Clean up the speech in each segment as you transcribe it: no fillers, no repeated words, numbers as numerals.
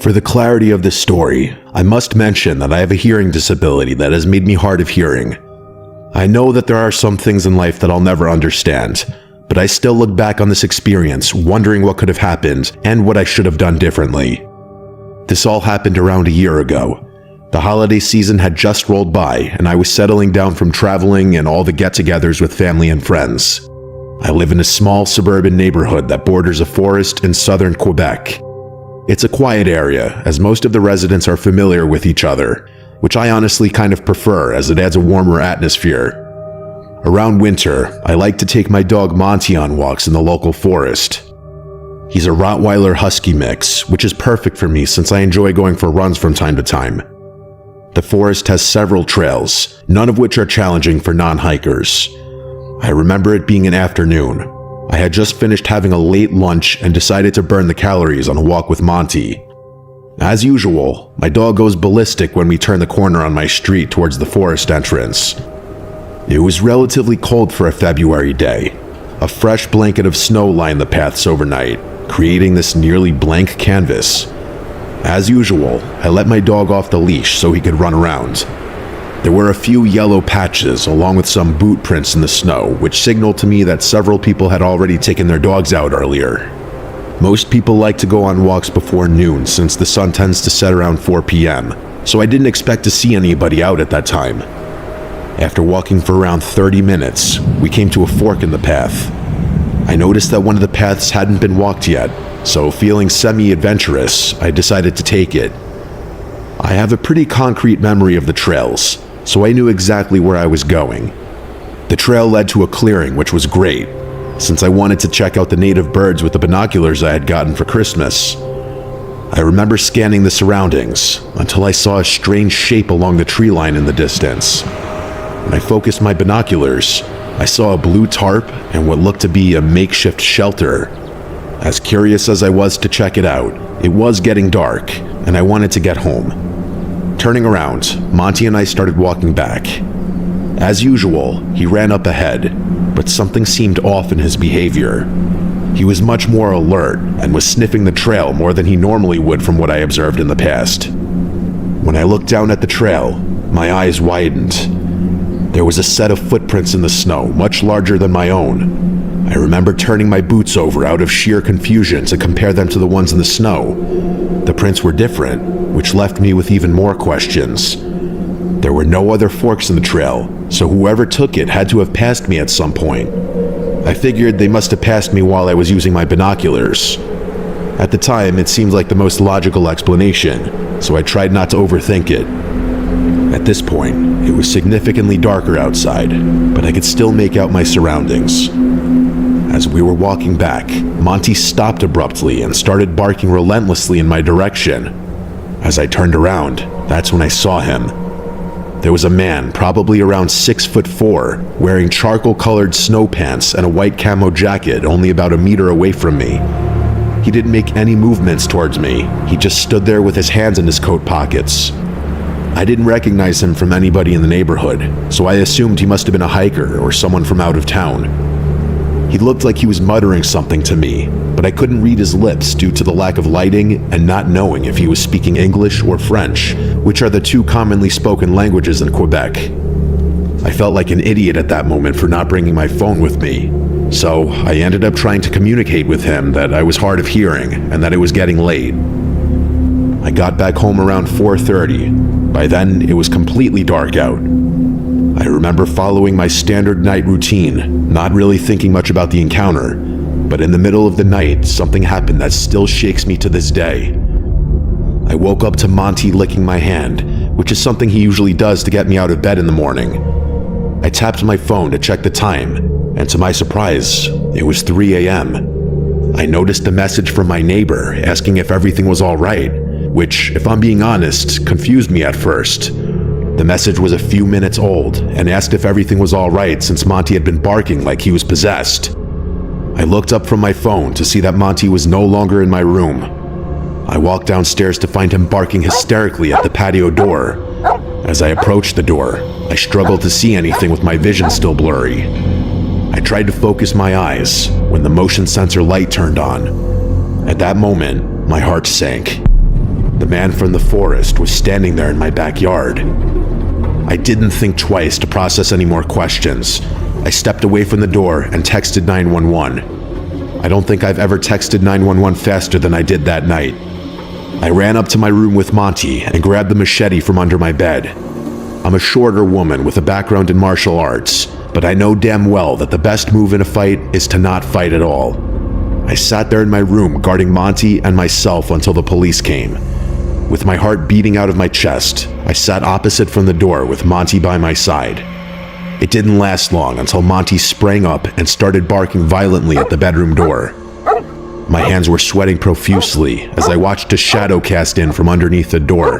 For the clarity of this story, I must mention that I have a hearing disability that has made me hard of hearing. I know that there are some things in life that I'll never understand, but I still look back on this experience wondering what could have happened and what I should have done differently. This all happened around a year ago. The holiday season had just rolled by, and I was settling down from traveling and all the get-togethers with family and friends. I live in a small suburban neighborhood that borders a forest in southern Quebec. It's a quiet area, as most of the residents are familiar with each other, which I honestly kind of prefer as it adds a warmer atmosphere. Around winter, I like to take my dog Monty on walks in the local forest. He's a Rottweiler Husky mix, which is perfect for me since I enjoy going for runs from time to time. The forest has several trails, none of which are challenging for non-hikers. I remember it being an afternoon. I had just finished having a late lunch and decided to burn the calories on a walk with Monty. As usual, my dog goes ballistic when we turn the corner on my street towards the forest entrance. It was relatively cold for a February day. A fresh blanket of snow lined the paths overnight, creating this nearly blank canvas. As usual, I let my dog off the leash so he could run around. There were a few yellow patches along with some boot prints in the snow, which signaled to me that several people had already taken their dogs out earlier. Most people like to go on walks before noon since the sun tends to set around 4 p.m., so I didn't expect to see anybody out at that time. After walking for around 30 minutes, we came to a fork in the path. I noticed that one of the paths hadn't been walked yet, so feeling semi-adventurous, I decided to take it. I have a pretty concrete memory of the trails, so I knew exactly where I was going. The trail led to a clearing, which was great, since I wanted to check out the native birds with the binoculars I had gotten for Christmas. I remember scanning the surroundings until I saw a strange shape along the tree line in the distance. When I focused my binoculars, I saw a blue tarp and what looked to be a makeshift shelter. As curious as I was to check it out, it was getting dark, and I wanted to get home. Turning around, Monty and I started walking back. As usual, he ran up ahead, but something seemed off in his behavior. He was much more alert and was sniffing the trail more than he normally would from what I observed in the past. When I looked down at the trail, my eyes widened. There was a set of footprints in the snow, much larger than my own. I remember turning my boots over out of sheer confusion to compare them to the ones in the snow. The prints were different, which left me with even more questions. There were no other forks in the trail, so whoever took it had to have passed me at some point. I figured they must have passed me while I was using my binoculars. At the time, it seemed like the most logical explanation, so I tried not to overthink it. At this point, it was significantly darker outside, but I could still make out my surroundings. As we were walking back, Monty stopped abruptly and started barking relentlessly in my direction. As I turned around, that's when I saw him. There was a man, probably around 6'4", wearing charcoal-colored snow pants and a white camo jacket only about a meter away from me. He didn't make any movements towards me. He just stood there with his hands in his coat pockets. I didn't recognize him from anybody in the neighborhood, so I assumed he must have been a hiker or someone from out of town. He looked like he was muttering something to me, but I couldn't read his lips due to the lack of lighting and not knowing if he was speaking English or French, which are the two commonly spoken languages in Quebec. I felt like an idiot at that moment for not bringing my phone with me, so I ended up trying to communicate with him that I was hard of hearing and that it was getting late. I got back home around 4:30. By then, it was completely dark out. I remember following my standard night routine, not really thinking much about the encounter, but in the middle of the night, something happened that still shakes me to this day. I woke up to Monty licking my hand, which is something he usually does to get me out of bed in the morning. I tapped my phone to check the time, and to my surprise, it was 3 a.m. I noticed a message from my neighbor asking if everything was all right, which, if I'm being honest, confused me at first. The message was a few minutes old and asked if everything was all right since Monty had been barking like he was possessed. I looked up from my phone to see that Monty was no longer in my room. I walked downstairs to find him barking hysterically at the patio door. As I approached the door, I struggled to see anything with my vision still blurry. I tried to focus my eyes when the motion sensor light turned on. At that moment, my heart sank. The man from the forest was standing there in my backyard. I didn't think twice to process any more questions. I stepped away from the door and texted 911. I don't think I've ever texted 911 faster than I did that night. I ran up to my room with Monty and grabbed the machete from under my bed. I'm a shorter woman with a background in martial arts, but I know damn well that the best move in a fight is to not fight at all. I sat there in my room guarding Monty and myself until the police came. With my heart beating out of my chest, I sat opposite from the door with Monty by my side. It didn't last long until Monty sprang up and started barking violently at the bedroom door. My hands were sweating profusely as I watched a shadow cast in from underneath the door.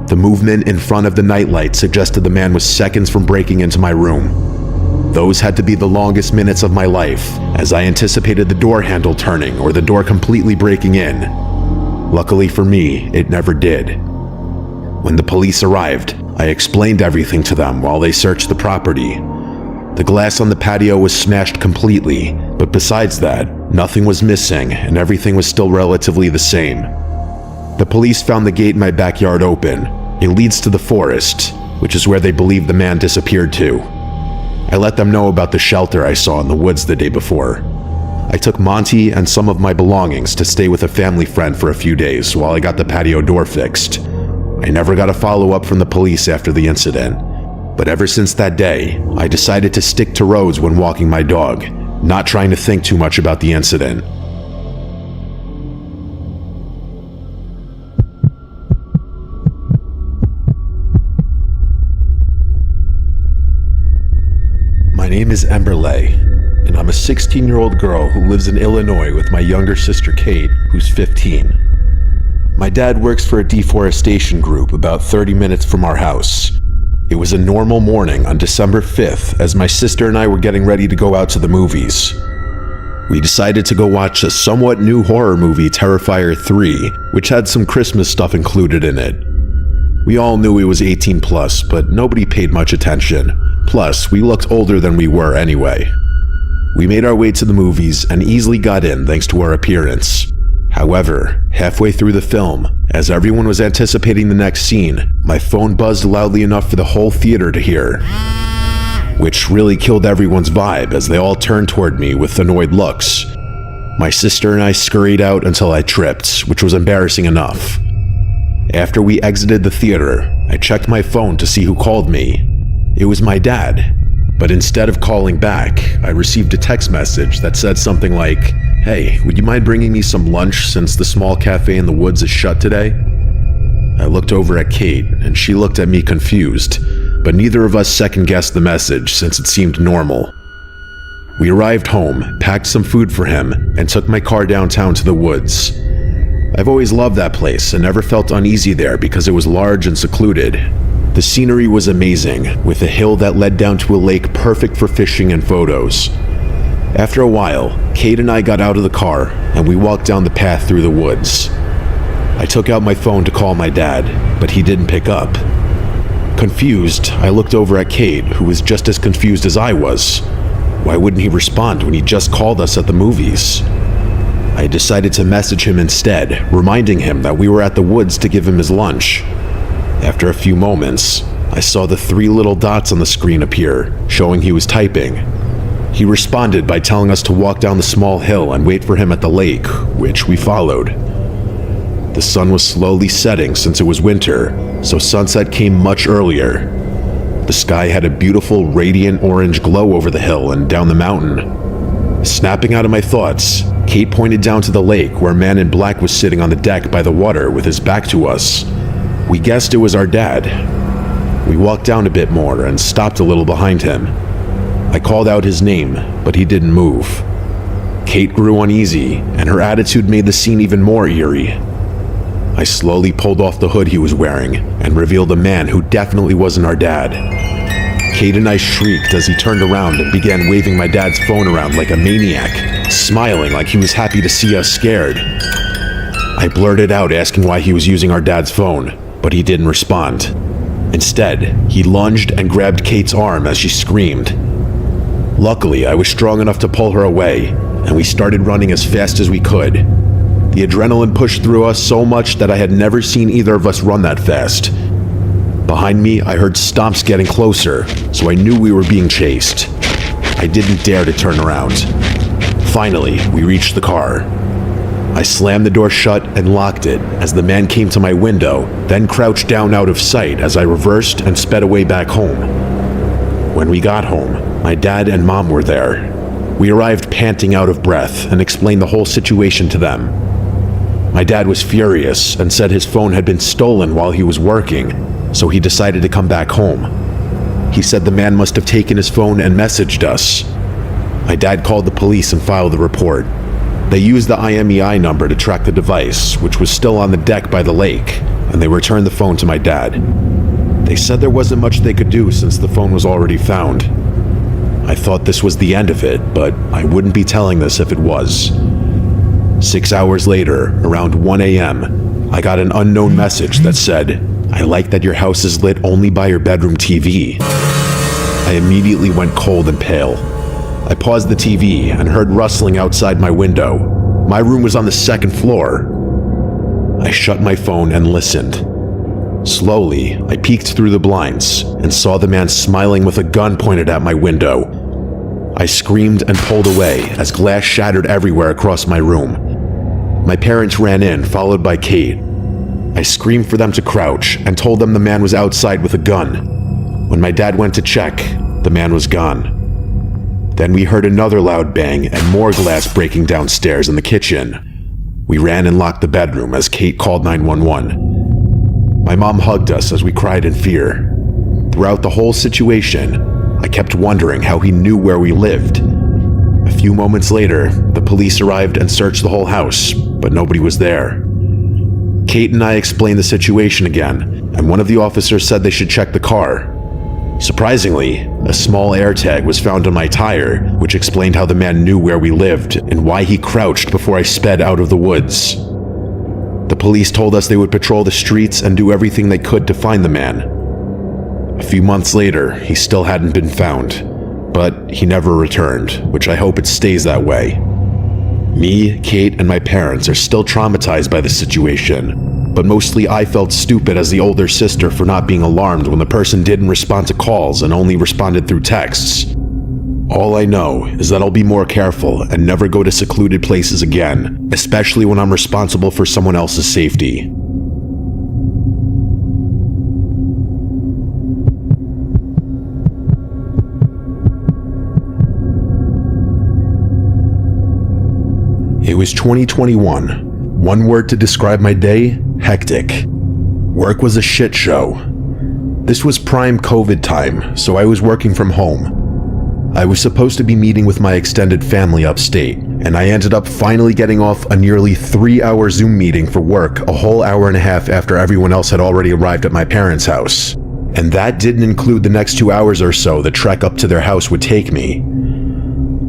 The movement in front of the nightlight suggested the man was seconds from breaking into my room. Those had to be the longest minutes of my life, as I anticipated the door handle turning or the door completely breaking in. Luckily for me, it never did. When the police arrived, I explained everything to them while they searched the property. The glass on the patio was smashed completely, but besides that, nothing was missing and everything was still relatively the same. The police found the gate in my backyard open. It leads to the forest, which is where they believe the man disappeared to. I let them know about the shelter I saw in the woods the day before. I took Monty and some of my belongings to stay with a family friend for a few days while I got the patio door fixed. I never got a follow-up from the police after the incident, but ever since that day, I decided to stick to roads when walking my dog, not trying to think too much about the incident. My name is Emberley, and I'm a 16-year-old girl who lives in Illinois with my younger sister Kate, who's 15. My dad works for a deforestation group about 30 minutes from our house. It was a normal morning on December 5th as my sister and I were getting ready to go out to the movies. We decided to go watch a somewhat new horror movie, Terrifier 3, which had some Christmas stuff included in it. We all knew it was 18 plus, but nobody paid much attention. Plus, we looked older than we were anyway. We made our way to the movies and easily got in thanks to our appearance. However, halfway through the film, as everyone was anticipating the next scene, my phone buzzed loudly enough for the whole theater to hear, which really killed everyone's vibe as they all turned toward me with annoyed looks. My sister and I scurried out until I tripped, which was embarrassing enough. After we exited the theater, I checked my phone to see who called me. It was my dad, but instead of calling back, I received a text message that said something like, "Hey, would you mind bringing me some lunch since the small cafe in the woods is shut today?" I looked over at Kate, and she looked at me confused, but neither of us second-guessed the message since it seemed normal. We arrived home, packed some food for him, and took my car downtown to the woods. I've always loved that place and never felt uneasy there because it was large and secluded. The scenery was amazing, with a hill that led down to a lake perfect for fishing and photos. After a while, Kate and I got out of the car and we walked down the path through the woods. I took out my phone to call my dad, but he didn't pick up. Confused, I looked over at Kate, who was just as confused as I was. Why wouldn't he respond when he just called us at the movies? I decided to message him instead, reminding him that we were at the woods to give him his lunch. After a few moments, I saw the 3 little dots on the screen appear, showing he was typing. He responded by telling us to walk down the small hill and wait for him at the lake, which we followed. The sun was slowly setting since it was winter, so sunset came much earlier. The sky had a beautiful radiant orange glow over the hill and down the mountain. Snapping out of my thoughts, Kate pointed down to the lake where a man in black was sitting on the deck by the water with his back to us. We guessed it was our dad. We walked down a bit more and stopped a little behind him. I called out his name, but he didn't move. Kate grew uneasy, and her attitude made the scene even more eerie. I slowly pulled off the hood he was wearing and revealed a man who definitely wasn't our dad. Kate and I shrieked as he turned around and began waving my dad's phone around like a maniac, smiling like he was happy to see us scared. I blurted out asking why he was using our dad's phone, but he didn't respond. Instead, he lunged and grabbed Kate's arm as she screamed. Luckily, I was strong enough to pull her away, and we started running as fast as we could. The adrenaline pushed through us so much that I had never seen either of us run that fast. Behind me, I heard stomps getting closer, so I knew we were being chased. I didn't dare to turn around. Finally, we reached the car. I slammed the door shut and locked it as the man came to my window, then crouched down out of sight as I reversed and sped away back home. When we got home, my dad and mom were there. We arrived panting out of breath and explained the whole situation to them. My dad was furious and said his phone had been stolen while he was working, so he decided to come back home. He said the man must have taken his phone and messaged us. My dad called the police and filed the report. They used the IMEI number to track the device, which was still on the deck by the lake, and they returned the phone to my dad. They said there wasn't much they could do since the phone was already found. I thought this was the end of it, but I wouldn't be telling this if it was. 6 hours later, around 1 a.m., I got an unknown message that said, "I like that your house is lit only by your bedroom TV." I immediately went cold and pale. I paused the TV and heard rustling outside my window. My room was on the second floor. I shut my phone and listened. Slowly, I peeked through the blinds and saw the man smiling with a gun pointed at my window. I screamed and pulled away as glass shattered everywhere across my room. My parents ran in, followed by Kate. I screamed for them to crouch and told them the man was outside with a gun. When my dad went to check, the man was gone. Then we heard another loud bang and more glass breaking downstairs in the kitchen. We ran and locked the bedroom as Kate called 911. My mom hugged us as we cried in fear. Throughout the whole situation, I kept wondering how he knew where we lived. A few moments later, the police arrived and searched the whole house, but nobody was there. Kate and I explained the situation again, and one of the officers said they should check the car. Surprisingly, a small air tag was found on my tire, which explained how the man knew where we lived and why he crouched before I sped out of the woods. The police told us they would patrol the streets and do everything they could to find the man. A few months later, he still hadn't been found, but he never returned, which I hope it stays that way. Me, Kate, and my parents are still traumatized by the situation, but mostly I felt stupid as the older sister for not being alarmed when the person didn't respond to calls and only responded through texts. All I know is that I'll be more careful and never go to secluded places again, especially when I'm responsible for someone else's safety. It was 2021. One word to describe my day: hectic. Work was a shit show. This was prime COVID time, so I was working from home. I was supposed to be meeting with my extended family upstate, and I ended up finally getting off a nearly 3-hour Zoom meeting for work a whole hour and a half after everyone else had already arrived at my parents' house. And that didn't include the next 2 hours or so the trek up to their house would take me.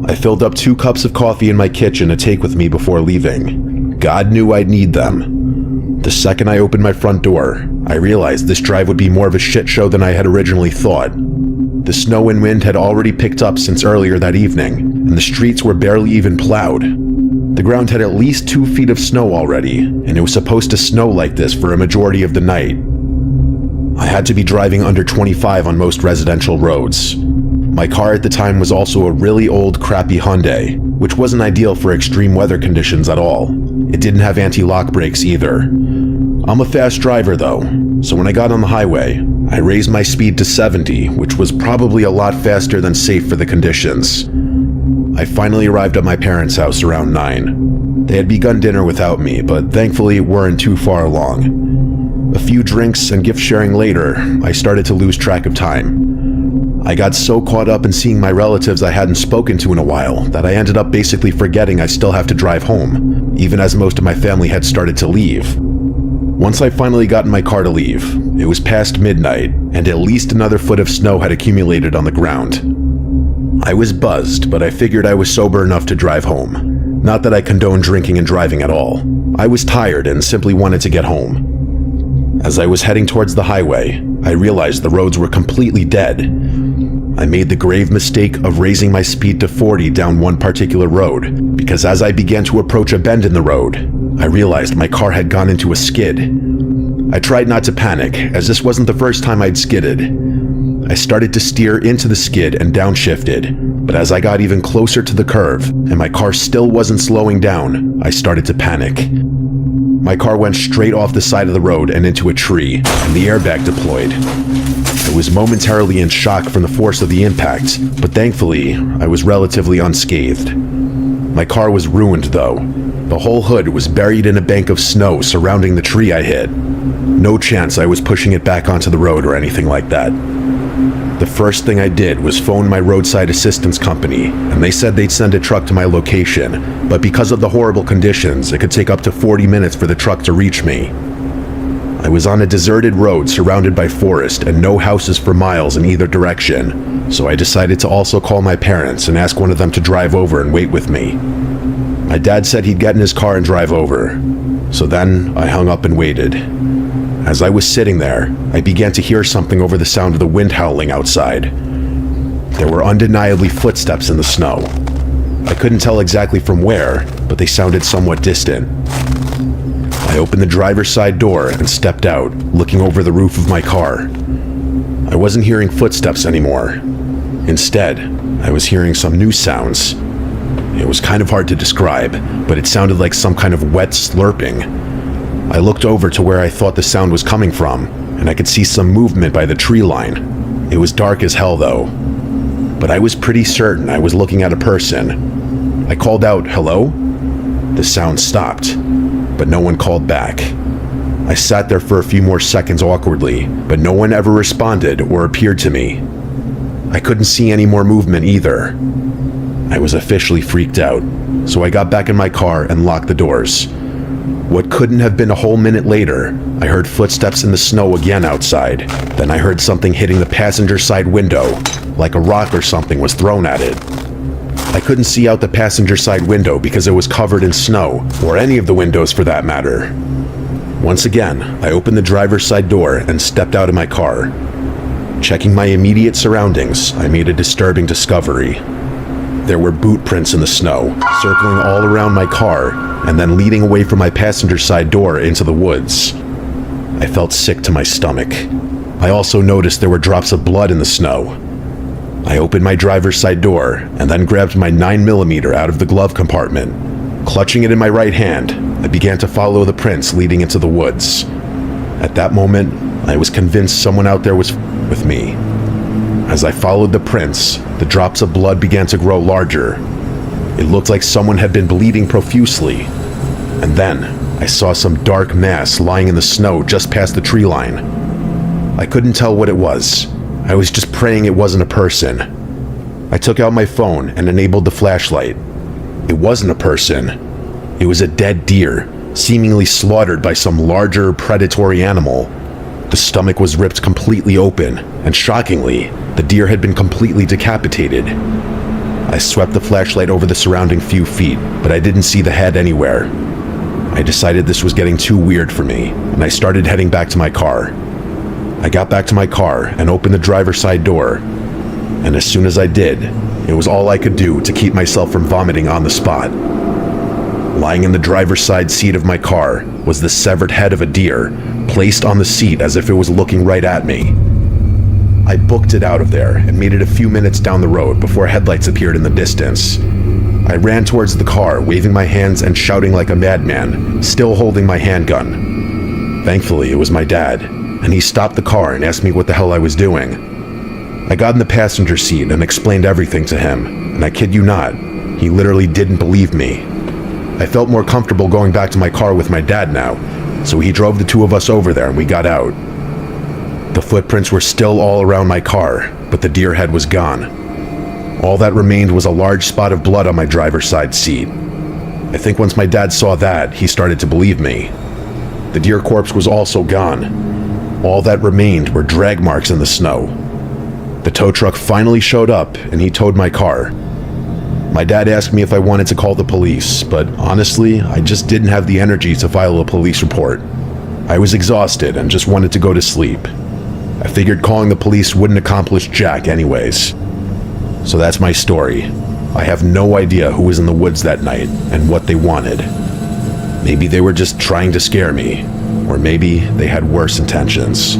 I filled up 2 cups of coffee in my kitchen to take with me before leaving. God knew I'd need them. The second I opened my front door, I realized this drive would be more of a shit show than I had originally thought. The snow and wind had already picked up since earlier that evening, and the streets were barely even plowed. The ground had at least 2 feet of snow already, and it was supposed to snow like this for a majority of the night. I had to be driving under 25 on most residential roads. My car at the time was also a really old, crappy Hyundai, which wasn't ideal for extreme weather conditions at all. It didn't have anti-lock brakes either. I'm a fast driver though, so when I got on the highway, I raised my speed to 70, which was probably a lot faster than safe for the conditions. I finally arrived at my parents' house around 9. They had begun dinner without me, but thankfully weren't too far along. A few drinks and gift sharing later, I started to lose track of time. I got so caught up in seeing my relatives I hadn't spoken to in a while that I ended up basically forgetting I still have to drive home, even as most of my family had started to leave. Once I finally got in my car to leave, it was past midnight, and at least another foot of snow had accumulated on the ground. I was buzzed, but I figured I was sober enough to drive home. Not that I condone drinking and driving at all. I was tired and simply wanted to get home. As I was heading towards the highway, I realized the roads were completely dead. I made the grave mistake of raising my speed to 40 down one particular road, because as I began to approach a bend in the road, I realized my car had gone into a skid. I tried not to panic, as this wasn't the first time I'd skidded. I started to steer into the skid and downshifted, but as I got even closer to the curve, and my car still wasn't slowing down, I started to panic. My car went straight off the side of the road and into a tree, and the airbag deployed. I was momentarily in shock from the force of the impact, but thankfully, I was relatively unscathed. My car was ruined though. The whole hood was buried in a bank of snow surrounding the tree I hit. No chance I was pushing it back onto the road or anything like that. The first thing I did was phone my roadside assistance company, and they said they'd send a truck to my location, but because of the horrible conditions, it could take up to 40 minutes for the truck to reach me. I was on a deserted road surrounded by forest and no houses for miles in either direction, so I decided to also call my parents and ask one of them to drive over and wait with me. My dad said he'd get in his car and drive over, so then I hung up and waited. As I was sitting there, I began to hear something over the sound of the wind howling outside. There were undeniably footsteps in the snow. I couldn't tell exactly from where, but they sounded somewhat distant. I opened the driver's side door and stepped out, looking over the roof of my car. I wasn't hearing footsteps anymore. Instead, I was hearing some new sounds. It was kind of hard to describe, but it sounded like some kind of wet slurping. I looked over to where I thought the sound was coming from, and I could see some movement by the tree line. It was dark as hell though, but I was pretty certain I was looking at a person. I called out, "Hello?" The sound stopped, but no one called back. I sat there for a few more seconds awkwardly, but no one ever responded or appeared to me. I couldn't see any more movement either. I was officially freaked out, so I got back in my car and locked the doors. What couldn't have been a whole minute later, I heard footsteps in the snow again outside. Then I heard something hitting the passenger side window, like a rock or something was thrown at it. I couldn't see out the passenger side window because it was covered in snow, or any of the windows for that matter. Once again, I opened the driver's side door and stepped out of my car. Checking my immediate surroundings, I made a disturbing discovery. There were boot prints in the snow, circling all around my car, and then leading away from my passenger side door into the woods. I felt sick to my stomach. I also noticed there were drops of blood in the snow. I opened my driver's side door, and then grabbed my 9mm out of the glove compartment. Clutching it in my right hand, I began to follow the prints leading into the woods. At that moment, I was convinced someone out there was with me. As I followed the prints, the drops of blood began to grow larger. It looked like someone had been bleeding profusely. And then, I saw some dark mass lying in the snow just past the tree line. I couldn't tell what it was. I was just praying it wasn't a person. I took out my phone and enabled the flashlight. It wasn't a person. It was a dead deer, seemingly slaughtered by some larger, predatory animal. The stomach was ripped completely open, and shockingly, the deer had been completely decapitated. I swept the flashlight over the surrounding few feet, but I didn't see the head anywhere. I decided this was getting too weird for me, and I started heading back to my car. I got back to my car and opened the driver's side door, and as soon as I did, it was all I could do to keep myself from vomiting on the spot. Lying in the driver's side seat of my car was the severed head of a deer, placed on the seat as if it was looking right at me. I booked it out of there and made it a few minutes down the road before headlights appeared in the distance. I ran towards the car, waving my hands and shouting like a madman, still holding my handgun. Thankfully, it was my dad, and he stopped the car and asked me what the hell I was doing. I got in the passenger seat and explained everything to him, and I kid you not, he literally didn't believe me. I felt more comfortable going back to my car with my dad now, so he drove the two of us over there and we got out. The footprints were still all around my car, but the deer head was gone. All that remained was a large spot of blood on my driver's side seat. I think once my dad saw that, he started to believe me. The deer corpse was also gone. All that remained were drag marks in the snow. The tow truck finally showed up and he towed my car. My dad asked me if I wanted to call the police, but honestly, I just didn't have the energy to file a police report. I was exhausted and just wanted to go to sleep. I figured calling the police wouldn't accomplish jack anyways. So that's my story. I have no idea who was in the woods that night and what they wanted. Maybe they were just trying to scare me, or maybe they had worse intentions.